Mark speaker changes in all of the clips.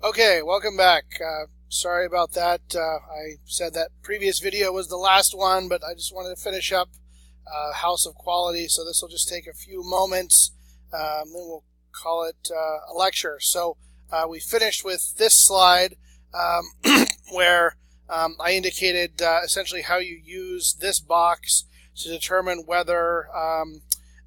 Speaker 1: Okay, welcome back. Sorry about that. I said that previous video was the last one, but I just wanted to finish up House of Quality, so this will just take a few moments, then we'll call it a lecture. So we finished with this slide where I indicated essentially how you use this box to determine whether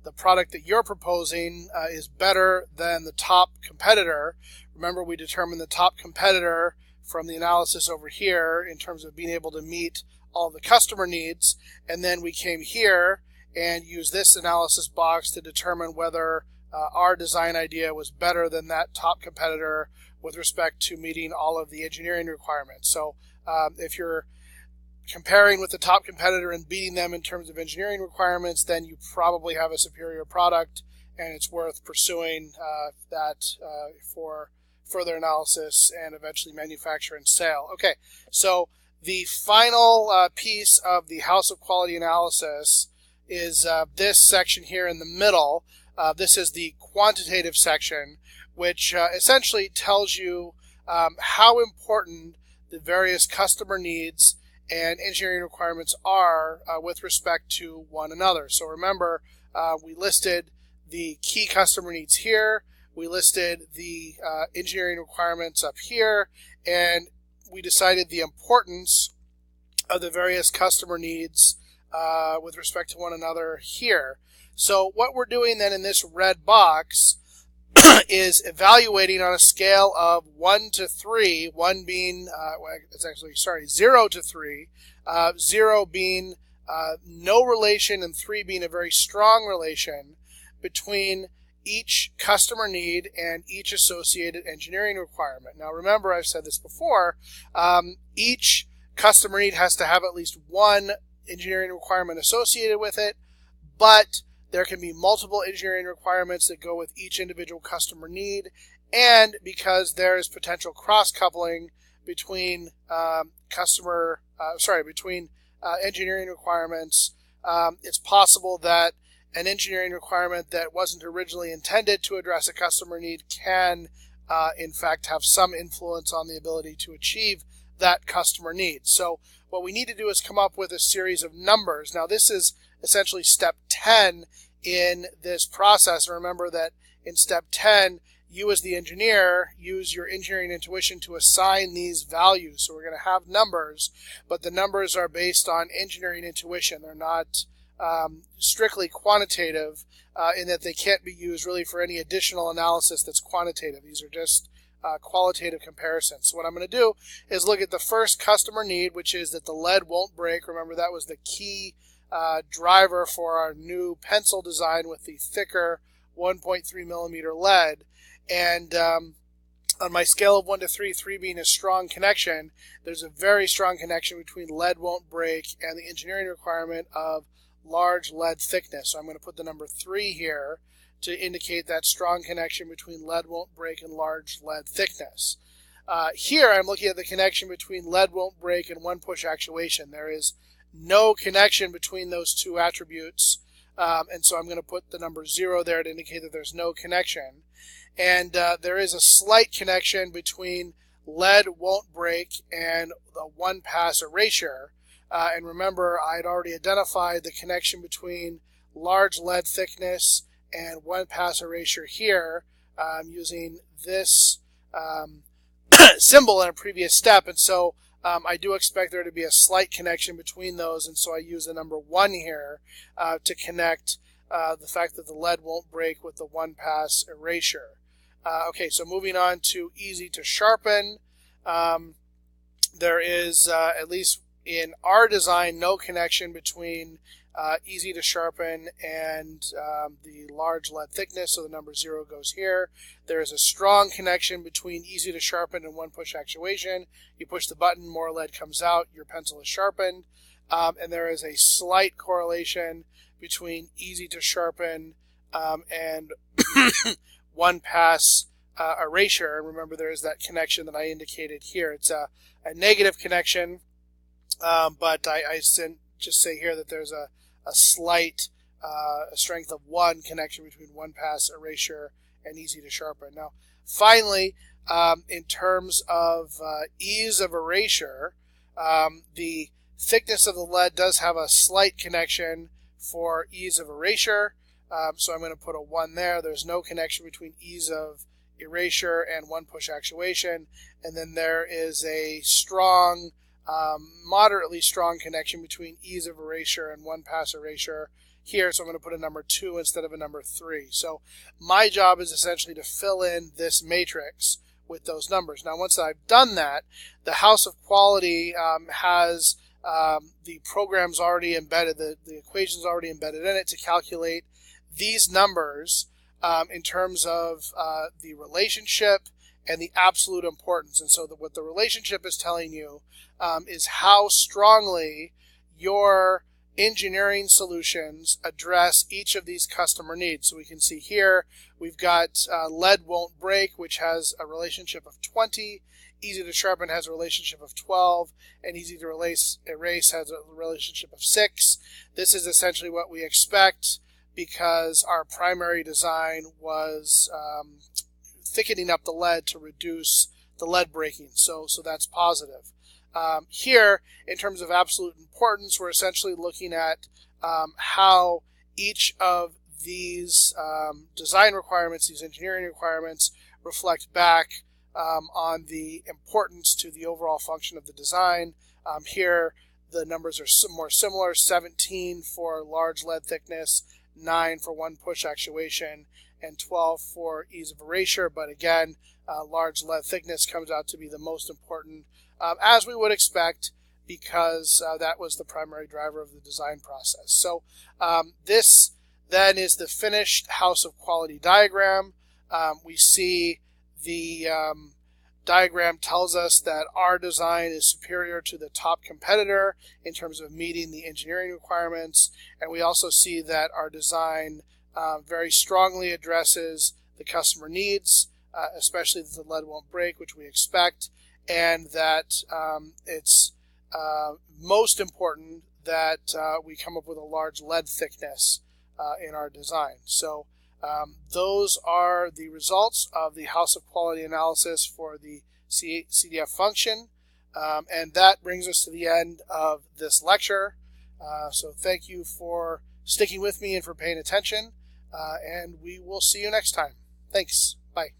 Speaker 1: the product that you're proposing is better than the top competitor. Remember, we determined the top competitor from the analysis over here in terms of being able to meet all the customer needs, and then we came here and used this analysis box to determine whether our design idea was better than that top competitor with respect to meeting all of the engineering requirements. So if you're comparing with the top competitor and beating them in terms of engineering requirements, then you probably have a superior product, and it's worth pursuing that for further analysis and eventually manufacture and sale. Okay, so the final piece of the House of Quality analysis is this section here in the middle. This is the Quantitative Section, which essentially tells you how important the various customer needs and engineering requirements are with respect to one another. So remember, we listed the key customer needs here, we listed the engineering requirements up here, and we decided the importance of the various customer needs with respect to one another here. So what we're doing then in this red box is evaluating on a scale of 1 to 3, 1 being, it's actually, 0 to 3, 0 being no relation and 3 being a very strong relation between each customer need and each associated engineering requirement. Now remember, I've said this before, each customer need has to have at least one engineering requirement associated with it, but there can be multiple engineering requirements that go with each individual customer need, and because there is potential cross-coupling between engineering requirements, it's possible that an engineering requirement that wasn't originally intended to address a customer need can, in fact, have some influence on the ability to achieve that customer need. So what we need to do is come up with a series of numbers. Now this is essentially step 10 in this process. Remember that in step 10, you as the engineer use your engineering intuition to assign these values. So we're going to have numbers, but the numbers are based on engineering intuition. They're not strictly quantitative in that they can't be used really for any additional analysis that's quantitative. These are just qualitative comparisons. So what I'm going to do is look at the first customer need, which is that the lead won't break. Remember, that was the key driver for our new pencil design with the thicker 1.3 millimeter lead. And on my scale of 1 to 3, 3 being a strong connection, there's a very strong connection between lead won't break and the engineering requirement of large lead thickness. So I'm going to put the number 3 here to indicate that strong connection between lead won't break and large lead thickness. Here I'm looking at the connection between lead won't break and one-push actuation. There is no connection between those two attributes, and so I'm going to put the number 0 there to indicate that there's no connection. And there is a slight connection between lead won't break and the one-pass erasure. And remember, I'd already identified the connection between large lead thickness and one-pass erasure here using this symbol in a previous step. And so I do expect there to be a slight connection between those, and so I use the number 1 here to connect the fact that the lead won't break with the one-pass erasure. Okay, so moving on to easy to sharpen. There is, at least in our design, no connection between easy to sharpen and the large lead thickness, so the number 0 goes here. There is a strong connection between easy to sharpen and one-push actuation. You push the button, more lead comes out, your pencil is sharpened. And there is a slight correlation between easy to sharpen and one-pass erasure. And remember, there is that connection that I indicated here. It's a negative connection, but I just say here that there's a slight a strength of 1 connection between one-pass erasure and easy to sharpen. Now, finally, in terms of ease of erasure, the thickness of the lead does have a slight connection for ease of erasure. So I'm going to put a 1 there. There's no connection between ease of erasure and one-push actuation. And then there is a strong, moderately strong connection between ease of erasure and one-pass erasure here. So I'm going to put a number 2 instead of a number 3. So my job is essentially to fill in this matrix with those numbers. Now, once I've done that, the House of Quality has the programs already embedded, the equations already embedded in it to calculate these numbers in terms of the relationship and the absolute importance. And so what the relationship is telling you is how strongly your engineering solutions address each of these customer needs. So we can see here we've got lead won't break, which has a relationship of 20. Easy to sharpen has a relationship of 12, and easy to erase has a relationship of 6. This is essentially what we expect because our primary design was thickening up the lead to reduce the lead breaking. So that's positive. Here, in terms of absolute importance, we're essentially looking at how each of these design requirements, these engineering requirements, reflect back on the importance to the overall function of the design. Here, the numbers are more similar: 17 for large lead thickness, 9 for one-push actuation, and 12 for ease of erasure. But again, large lead thickness comes out to be the most important, as we would expect, because that was the primary driver of the design process. So this then is the finished House of Quality diagram. We see the diagram tells us that our design is superior to the top competitor in terms of meeting the engineering requirements, and we also see that our design very strongly addresses the customer needs, especially that the lead won't break, which we expect, and that it's most important that we come up with a large lead thickness in our design. So those are the results of the House of Quality analysis for the CDF function, and that brings us to the end of this lecture. So thank you for sticking with me and for paying attention, and we will see you next time. Thanks. Bye.